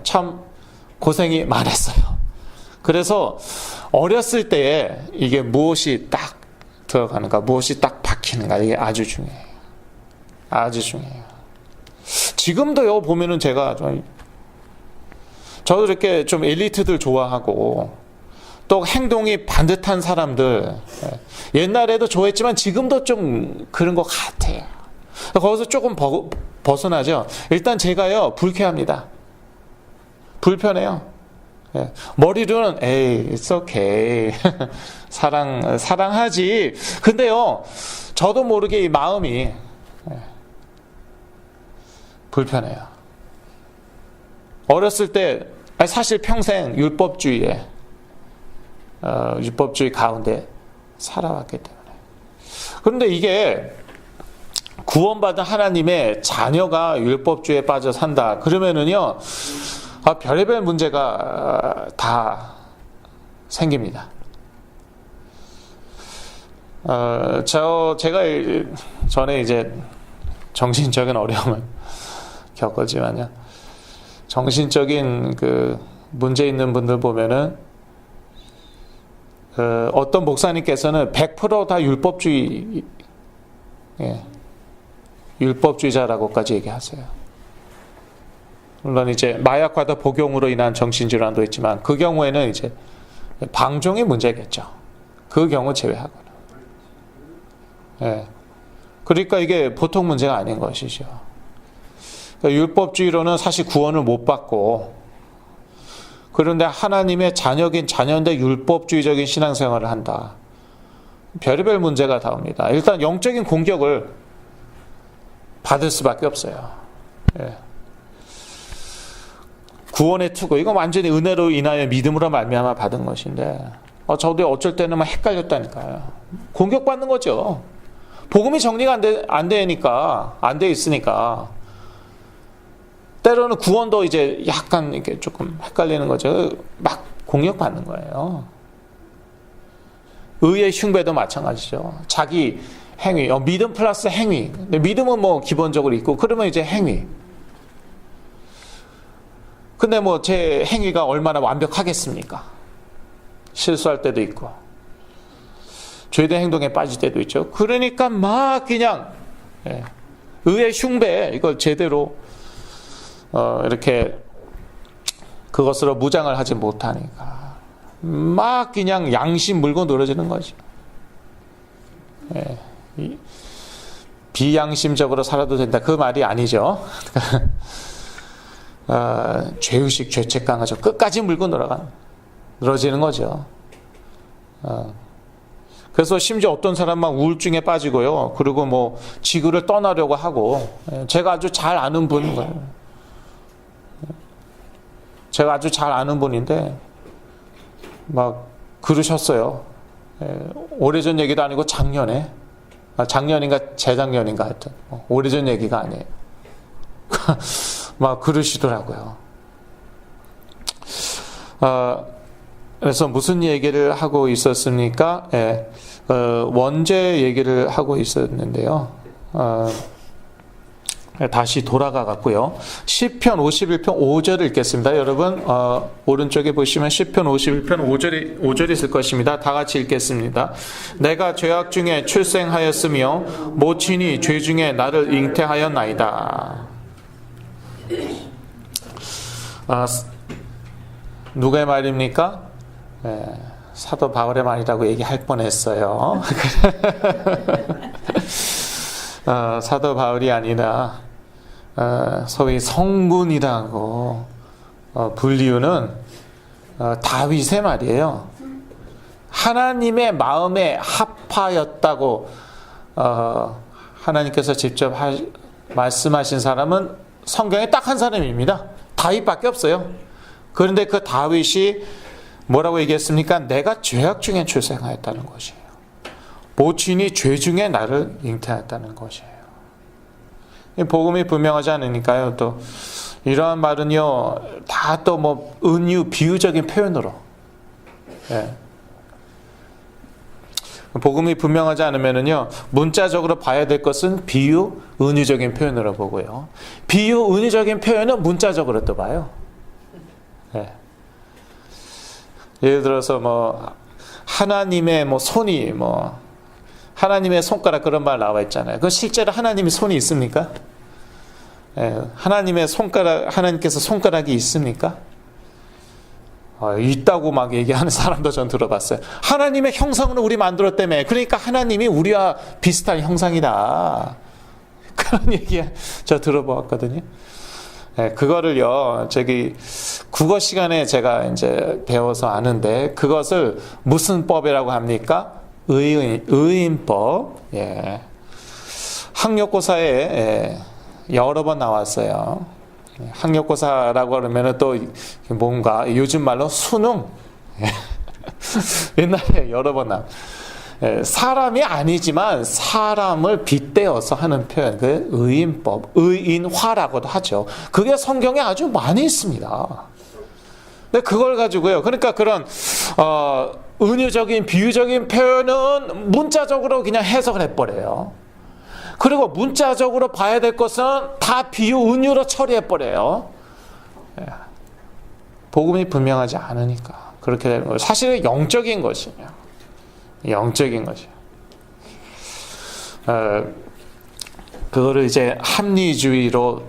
참 고생이 많았어요. 그래서 어렸을 때에 이게 무엇이 딱 들어가는가, 무엇이 딱 박히는가, 이게 아주 중요해요. 아주 중요해요. 지금도요 보면은 제가 저도 이렇게 좀 엘리트들 좋아하고 또 행동이 반듯한 사람들, 옛날에도 좋아했지만 지금도 좀 그런 것 같아요. 거기서 조금 벗어나죠. 일단 제가요 불쾌합니다. 불편해요. 머리로는 에이 it's okay 사랑하지. 근데요 저도 모르게 이 마음이 불편해요. 어렸을 때 사실 평생 율법주의 가운데 살아왔기 때문에. 그런데 이게 구원받은 하나님의 자녀가 율법주의에 빠져 산다 그러면은요 별의별 문제가 다 생깁니다. 제가 전에 이제 정신적인 어려움을 겪었지만요. 정신적인 그 문제 있는 분들 보면은 어떤 목사님께서는 100%다 율법주의자라고까지 얘기하세요. 물론 이제 마약과다 복용으로 인한 정신질환도 있지만 그 경우에는 이제 방종의 문제겠죠. 그 경우 제외하고는. 예. 그러니까 이게 보통 문제가 아닌 것이죠. 그러니까 율법주의로는 사실 구원을 못 받고, 그런데 하나님의 자녀긴 자녀인데 율법주의적인 신앙생활을 한다. 별의별 문제가 나옵니다. 일단 영적인 공격을 받을 수밖에 없어요. 예. 구원의 투구, 이건 완전히 은혜로 인하여 믿음으로 말미암아 받은 것인데, 저도 어쩔 때는 막 헷갈렸다니까요. 공격받는 거죠. 복음이 정리가 안 돼 있으니까. 때로는 구원도 이제 약간 이렇게 조금 헷갈리는 거죠. 막 공격받는 거예요. 의의 흉배도 마찬가지죠. 자기 행위, 믿음 플러스 행위. 근데 믿음은 뭐 기본적으로 있고, 그러면 이제 행위. 근데 뭐 제 행위가 얼마나 완벽하겠습니까? 실수할 때도 있고, 죄된 행동에 빠질 때도 있죠. 그러니까 막 그냥 의의 흉배, 이걸 제대로 이렇게 그것으로 무장을 하지 못하니까 막 그냥 양심 물고 늘어지는 거죠. 비양심적으로 살아도 된다, 그 말이 아니죠. 죄의식, 죄책감 가지고 끝까지 물고 늘어지는 거죠. 그래서 심지어 어떤 사람은 막 우울증에 빠지고요. 그리고 뭐 지구를 떠나려고 하고. 제가 아주 잘 아는 분인 거예요. 제가 아주 잘 아는 분인데 막 그러셨어요. 오래전 얘기도 아니고 작년에, 작년인가 재작년인가 하여튼 오래전 얘기가 아니에요. 막 그러시더라고요. 그래서 무슨 얘기를 하고 있었습니까? 원죄 얘기를 하고 있었는데요. 다시 돌아가 갔고요. 시편 51편 5절을 읽겠습니다. 여러분 오른쪽에 보시면 시편 51편 5절이 있을 것입니다. 다 같이 읽겠습니다. 내가 죄악 중에 출생하였으며 모친이 죄 중에 나를 잉태하였나이다. 누구의 말입니까? 사도 바울의 말이라고 얘기할 뻔했어요. 사도 바울이 아니라 소위 성문이라고 불리우는 다윗의 말이에요. 하나님의 마음에 합하였다고 하나님께서 직접 말씀하신 사람은 성경에 딱 한 사람입니다. 다윗밖에 없어요. 그런데 그 다윗이 뭐라고 얘기했습니까? 내가 죄악 중에 출생하였다는 것이에요. 모친이 죄 중에 나를 잉태하였다는 것이에요. 복음이 분명하지 않으니까요. 또 이러한 말은요, 다 또 뭐 은유, 비유적인 표현으로. 복음이 분명하지 않으면은요, 문자적으로 봐야 될 것은 비유, 은유적인 표현으로 보고요. 비유, 은유적인 표현은 문자적으로 또 봐요. 예를 들어서 뭐 하나님의 뭐 손이 뭐 하나님의 손가락, 그런 말 나와 있잖아요. 그 실제로 하나님이 손이 있습니까? 하나님의 손가락, 하나님께서 손가락이 있습니까? 있다고 막 얘기하는 사람도 전 들어봤어요. 하나님의 형상으로 우리 만들었다며. 그러니까 하나님이 우리와 비슷한 형상이다. 그런 얘기 저 들어보았거든요. 그거를요, 국어 시간에 제가 이제 배워서 아는데, 그것을 무슨 법이라고 합니까? 의인법. 학력고사에 여러 번 나왔어요. 학력고사라고 그러면은 또 뭔가 요즘 말로 수능. 옛날에 여러 번 사람이 아니지만 사람을 빗대어서 하는 표현, 그 의인법, 의인화라고도 하죠. 그게 성경에 아주 많이 있습니다. 근데 그걸 가지고요, 그러니까 그런 은유적인 비유적인 표현은 문자적으로 그냥 해석을 해버려요. 그리고 문자적으로 봐야 될 것은 다 비유, 은유로 처리해버려요. 복음이 분명하지 않으니까 그렇게 되는 거예요. 사실은 영적인 것이에요. 영적인 것이에요. 그거를 이제 합리주의로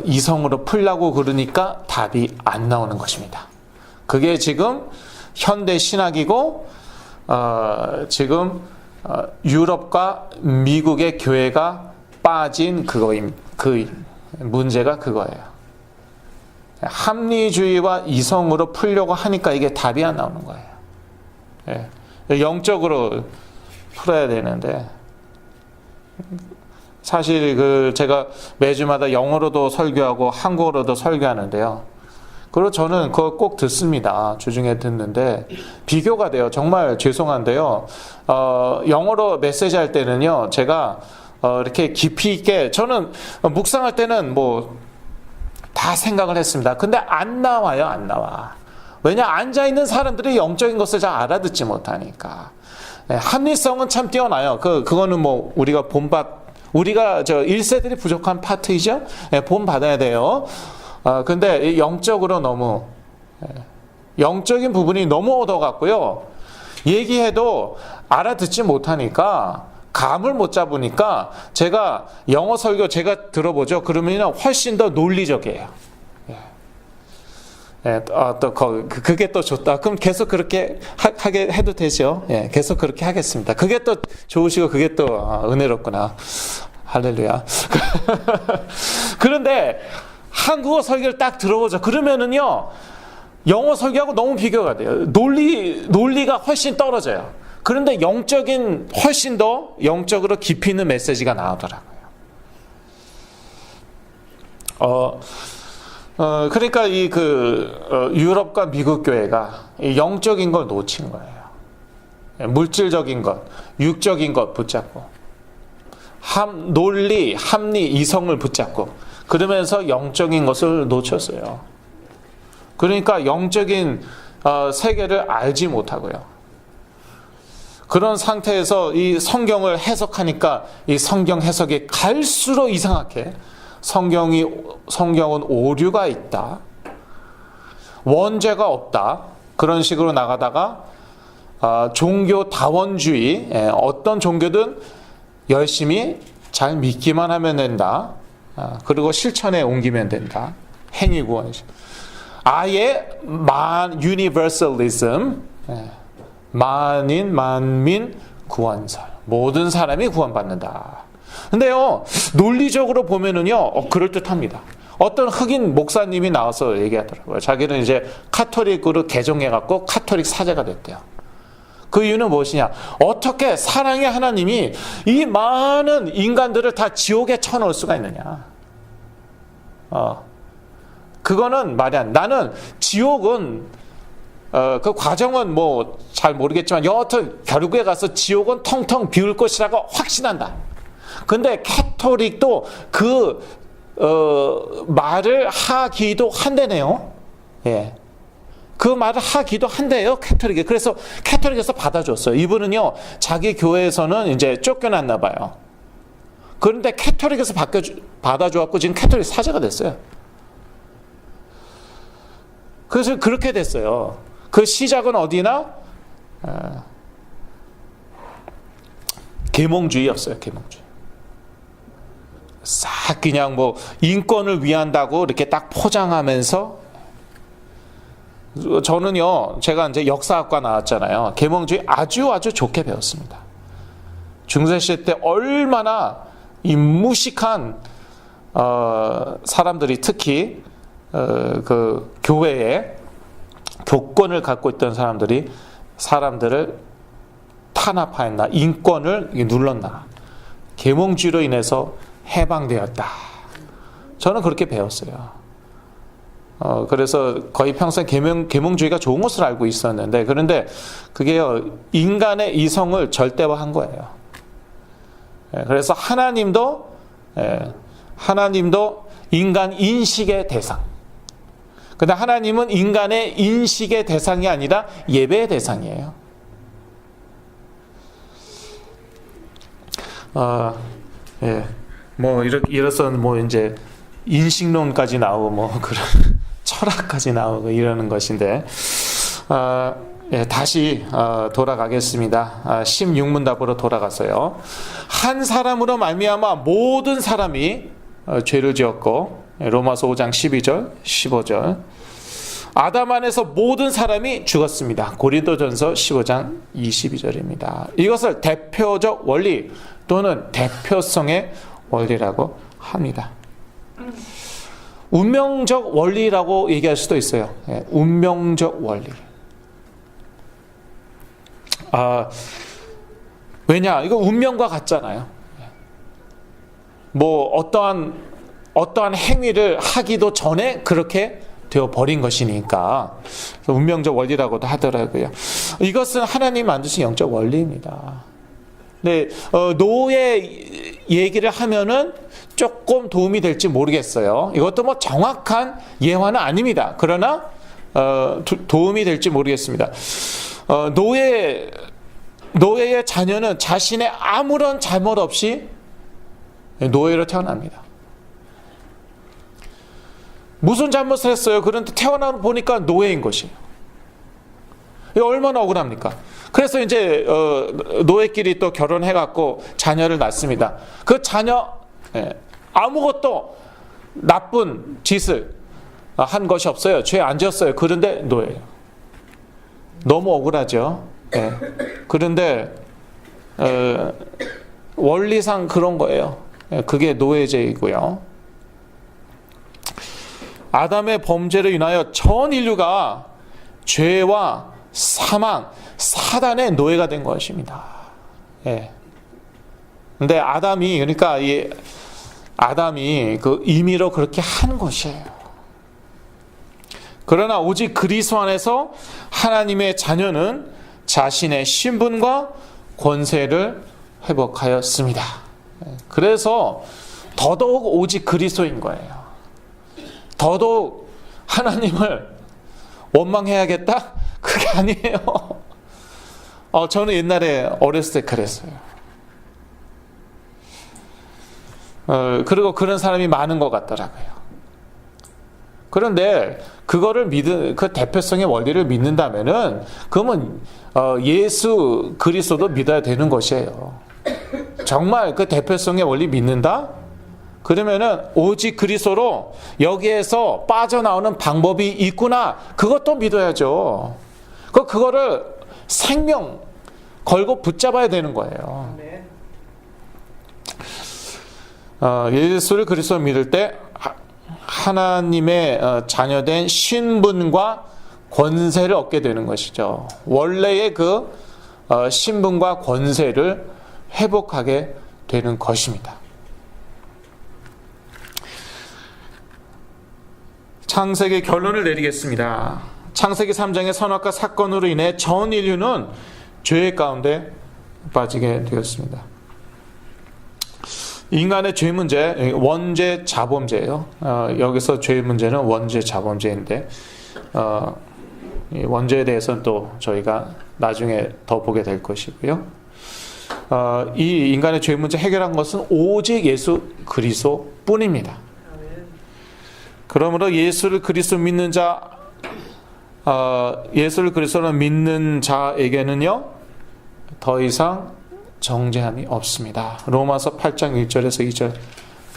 이성으로 풀려고 그러니까 답이 안 나오는 것입니다. 그게 지금 현대 신학이고 지금 유럽과 미국의 교회가 빠진 그 문제가 그거예요. 합리주의와 이성으로 풀려고 하니까 이게 답이 안 나오는 거예요. 영적으로 풀어야 되는데 사실 제가 매주마다 영어로도 설교하고 한국어로도 설교하는데요. 그리고 저는 그거 꼭 듣습니다. 주중에 듣는데 비교가 돼요. 정말 죄송한데요. 영어로 메시지 할 때는요. 제가 이렇게 깊이 있게 저는 묵상할 때는 다 생각을 했습니다. 근데 안 나와요. 안 나와. 왜냐? 앉아있는 사람들이 영적인 것을 잘 알아듣지 못하니까. 합리성은 참 뛰어나요. 그거는 우리가 1세들이 부족한 파트이죠? 본받아야 돼요. 근데 영적으로 너무, 영적인 부분이 너무 얻어갔고요. 얘기해도 알아듣지 못하니까, 감을 못 잡으니까, 제가 영어 설교 제가 들어보죠. 그러면 훨씬 더 논리적이에요. 그게 또 좋다. 그럼 계속 그렇게 하게 해도 되죠. 계속 그렇게 하겠습니다. 그게 또 좋으시고, 그게 또 은혜롭구나. 할렐루야. 그런데, 한국어 설교를 딱 들어보죠. 그러면은요, 영어 설교하고 너무 비교가 돼요. 논리가 훨씬 떨어져요. 그런데 훨씬 더 영적으로 깊이 있는 메시지가 나오더라고요. 그러니까 유럽과 미국 교회가 영적인 걸 놓친 거예요. 물질적인 것, 육적인 것 붙잡고, 논리, 합리, 이성을 붙잡고, 그러면서 영적인 것을 놓쳤어요. 그러니까 영적인 세계를 알지 못하고요. 그런 상태에서 이 성경을 해석하니까 이 성경 해석이 갈수록 이상하게 성경은 오류가 있다. 원죄가 없다. 그런 식으로 나가다가 종교 다원주의, 어떤 종교든 열심히 잘 믿기만 하면 된다. 그리고 실천에 옮기면 된다. 행위 구원. 아예 universalism, 만민 구원설. 모든 사람이 구원받는다. 근데요, 논리적으로 보면은요, 그럴듯합니다. 어떤 흑인 목사님이 나와서 얘기하더라고요. 자기는 이제 카톨릭으로 개종해갖고 카톨릭 사제가 됐대요. 그 이유는 무엇이냐? 어떻게 사랑의 하나님이 이 많은 인간들을 다 지옥에 쳐넣을 수가 있느냐? 그거는 말이 안. 나는 지옥은 그 과정은 잘 모르겠지만 여하튼 결국에 가서 지옥은 텅텅 비울 것이라고 확신한다. 근데 캐톨릭도 말을 하기도 한대네요. 예. 그 말을 하기도 한대요, 캐톨릭이. 그래서 캐톨릭에서 받아줬어요. 이분은요, 자기 교회에서는 이제 쫓겨났나 봐요. 그런데 캐톨릭에서 받아줘갖고 지금 캐톨릭 사제가 됐어요. 그래서 그렇게 됐어요. 그 시작은 어디나? 계몽주의였어요, 계몽주의. 싹 그냥 인권을 위한다고 이렇게 딱 포장하면서 저는요, 제가 이제 역사학과 나왔잖아요. 계몽주의 아주 좋게 배웠습니다. 중세시대 때 얼마나 이 무식한 사람들이 특히 그 교회에 교권을 갖고 있던 사람들을 탄압하였나, 인권을 눌렀나, 계몽주의로 인해서 해방되었다. 저는 그렇게 배웠어요. 그래서 거의 평생 계몽주의가 좋은 것으로 알고 있었는데, 그런데 그게요, 인간의 이성을 절대화한 거예요. 그래서 하나님도 인간 인식의 대상. 근데 하나님은 인간의 인식의 대상이 아니라 예배의 대상이에요. 예. 뭐 이래서 뭐 이제 인식론까지 나오고 뭐 그런 철학까지 나오고 이러는 것인데, 예, 다시 돌아가겠습니다. 16문답으로 돌아가서요. 한 사람으로 말미암아 모든 사람이 죄를 지었고, 로마서 5장 12절 15절, 아담 안에서 모든 사람이 죽었습니다. 고린도전서 15장 22절입니다. 이것을 대표적 원리 또는 대표성의 원리라고 합니다. 운명적 원리라고 얘기할 수도 있어요. 예, 운명적 원리. 왜냐? 이거 운명과 같잖아요. 뭐 어떠한 행위를 하기도 전에 그렇게 되어 버린 것이니까 운명적 원리라고도 하더라고요. 이것은 하나님 만드신 영적 원리입니다. 네, 노예 얘기를 하면은 조금 도움이 될지 모르겠어요. 이것도 뭐 정확한 예화는 아닙니다. 그러나 도움이 될지 모르겠습니다. 노예의 자녀는 자신의 아무런 잘못 없이 노예로 태어납니다. 무슨 잘못을 했어요? 그런데 태어나 보니까 노예인 것이에요. 얼마나 억울합니까? 그래서 이제 노예끼리 또 결혼해갖고 자녀를 낳습니다. 그 자녀 아무것도 나쁜 짓을 한 것이 없어요. 죄 안 지었어요. 그런데 노예예요. 너무 억울하죠. 네. 그런데 원리상 그런 거예요. 그게 노예죄이고요. 아담의 범죄로 인하여 전 인류가 죄와 사망, 사단의 노예가 된 것입니다. 예. 근데 아담이 그 임의로 그렇게 한 것이에요. 그러나 오직 그리스도 안에서 하나님의 자녀는 자신의 신분과 권세를 회복하였습니다. 그래서 더더욱 오직 그리스도인 거예요. 더더욱 하나님을 원망해야겠다? 그게 아니에요. 저는 옛날에 어렸을 때 그랬어요. 그리고 그런 사람이 많은 것 같더라고요. 그런데 그거를 그 대표성의 원리를 믿는다면은 그러면 예수 그리스도도 믿어야 되는 것이에요. 정말 그 대표성의 원리 믿는다? 그러면은 오직 그리스도로 여기에서 빠져나오는 방법이 있구나. 그것도 믿어야죠. 그거를 생명 걸고 붙잡아야 되는 거예요. 예수를 그리스도로 믿을 때 하나님의 자녀된 신분과 권세를 얻게 되는 것이죠. 원래의 그 신분과 권세를 회복하게 되는 것입니다. 창세기 결론을 내리겠습니다. 창세기 3장의 선악과 사건으로 인해 전 인류는 죄 가운데 빠지게 되었습니다. 인간의 죄 문제, 원죄 자범죄예요. 여기서 죄 문제는 원죄 자범죄인데 이 원죄에 대해서는 또 저희가 나중에 더 보게 될 것이고요. 이 인간의 죄 문제 해결한 것은 오직 예수 그리스도뿐입니다. 그러므로 예수를 그리스도 믿는 자, 예수를 그리스도로 믿는 자에게는요 더 이상 정죄함이 없습니다. 로마서 8장 1절에서 2절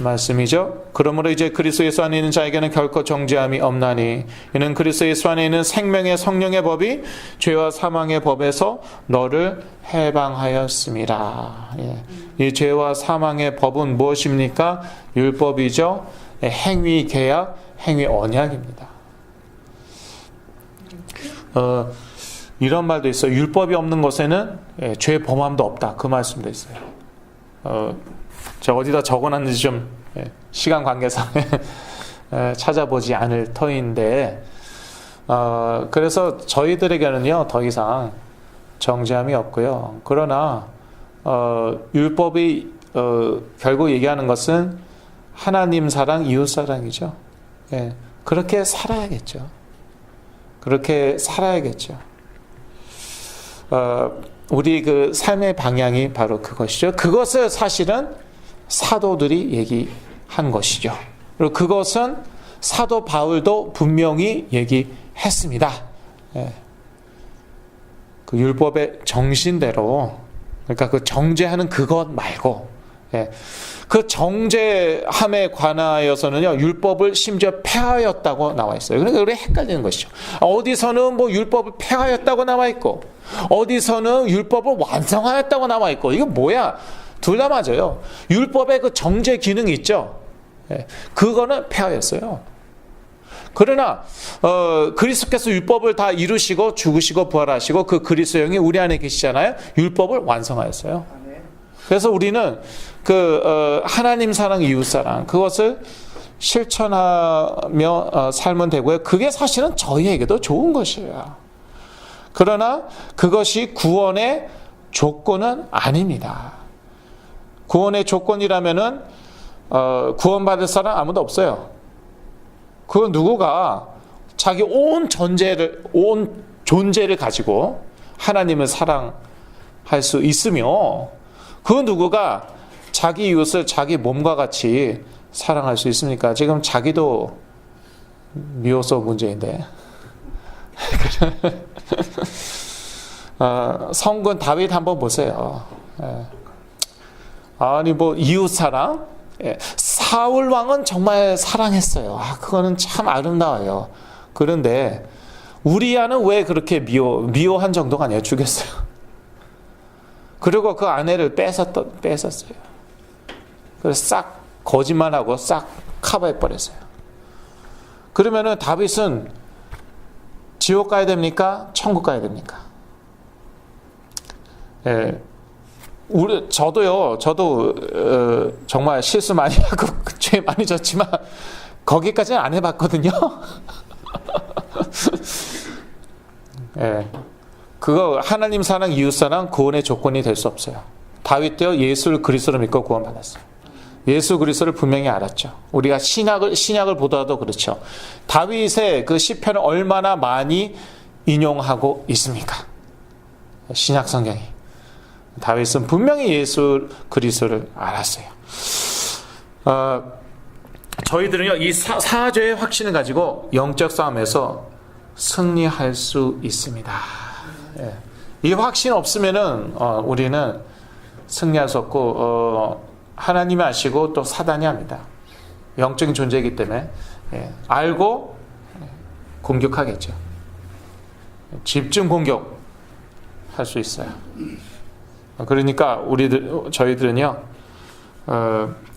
말씀이죠. 그러므로 이제 그리스도 예수 안에 있는 자에게는 결코 정죄함이 없나니 이는 그리스도 예수 안에 있는 생명의 성령의 법이 죄와 사망의 법에서 너를 해방하였습니다. 예. 이 죄와 사망의 법은 무엇입니까? 율법이죠. 행위 계약, 행위 언약입니다. 이런 말도 있어요. 율법이 없는 것에는 죄 범함도 없다. 그 말씀도 있어요. 제가 어디다 적어놨는지 좀 시간 관계상 찾아보지 않을 터인데 그래서 저희들에게는요 더 이상 정죄함이 없고요. 그러나 율법이 결국 얘기하는 것은 하나님 사랑, 이웃 사랑이죠. 그렇게 살아야겠죠. 그렇게 살아야겠죠. 우리 그 삶의 방향이 바로 그것이죠. 그것을 사실은 사도들이 얘기한 것이죠. 그리고 그것은 사도 바울도 분명히 얘기했습니다. 예. 그 율법의 정신대로, 그러니까 그 정죄하는 그것 말고, 예. 그 정죄함에 관하여서는요, 율법을 심지어 폐하였다고 나와 있어요. 그러니까 우리 헷갈리는 것이죠. 어디서는 뭐 율법을 폐하였다고 나와 있고, 어디서는 율법을 완성하였다고 나와 있고, 이거 뭐야? 둘 다 맞아요. 율법의 그 정죄 기능이 있죠. 예. 그거는 폐하였어요. 그러나 그리스도께서 율법을 다 이루시고 죽으시고 부활하시고 그 그리스도 영이 우리 안에 계시잖아요. 율법을 완성하였어요. 그래서 우리는 그 하나님 사랑, 이웃 사랑, 그것을 실천하며 살면 되고요. 그게 사실은 저희에게도 좋은 것이에요. 그러나 그것이 구원의 조건은 아닙니다. 구원의 조건이라면은 구원받을 사람 아무도 없어요. 그 누구가 자기 온 존재를 가지고 하나님을 사랑할 수 있으며, 그 누구가 자기 이웃을 자기 몸과 같이 사랑할 수 있습니까? 지금 자기도 미워서 문제인데. 성군 다윗 한번 보세요. 아니 뭐 이웃 사랑? 사울 왕은 정말 사랑했어요. 그거는 참 아름다워요. 그런데 우리아는 왜 그렇게 미워한 정도가 아니에요. 죽였어요. 그리고 그 아내를 뺏었어요. 그래서 싹 거짓말하고 싹 커버해버렸어요. 그러면은 다윗은 지옥 가야 됩니까? 천국 가야 됩니까? 저도 정말 실수 많이 하고 죄 많이 졌지만 거기까지는 안 해봤거든요. 그거 하나님 사랑, 이웃 사랑, 구원의 조건이 될 수 없어요. 다윗도요, 예수 그리스도를 믿고 구원받았어요. 예수 그리스도를 분명히 알았죠. 우리가 신약을 보더라도 그렇죠. 다윗의 그 시편을 얼마나 많이 인용하고 있습니까? 신약 성경이. 다윗은 분명히 예수 그리스도를 알았어요. 저희들은요, 이 사죄의 확신을 가지고 영적 싸움에서 승리할 수 있습니다. 이 확신 없으면은 우리는 승리할 수 없고, 하나님이 아시고 또 사단이 합니다. 영적인 존재이기 때문에 알고 공격하겠죠. 집중 공격 할 수 있어요. 그러니까 저희들은요,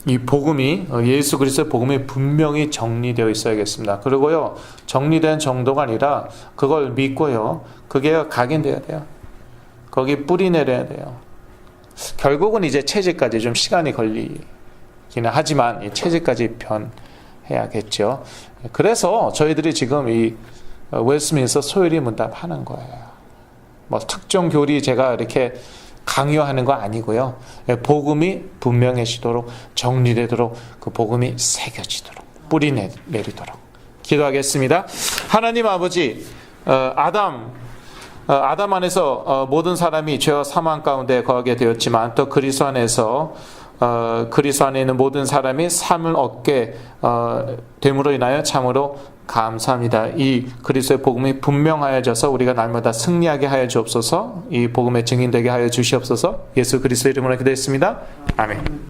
이 복음이, 예수 그리스도의 복음이 분명히 정리되어 있어야겠습니다. 그리고요, 정리된 정도가 아니라 그걸 믿고요, 그게 각인되어야 돼요. 거기 뿌리 내려야 돼요. 결국은 이제 체질까지 좀 시간이 걸리기는 하지만 이 체질까지 변해야겠죠. 그래서 저희들이 지금 이 웨스트민스터 소요리 문답 하는 거예요. 뭐 특정 교리 제가 이렇게 강요하는 거 아니고요. 복음이 분명해지도록, 정리되도록, 그 복음이 새겨지도록, 뿌리 내리도록 기도하겠습니다. 하나님 아버지, 아담 안에서 모든 사람이 죄와 사망 가운데 거하게 되었지만 또 그리스도 안에서 그리스도 안에 있는 모든 사람이 삶을 얻게 됨으로 인하여 참으로 감사합니다. 이 그리스도의 복음이 분명하여져서 우리가 날마다 승리하게 하여 주옵소서. 이 복음의 증인되게 하여 주시옵소서. 예수 그리스도 이름으로 기도했습니다. 아멘.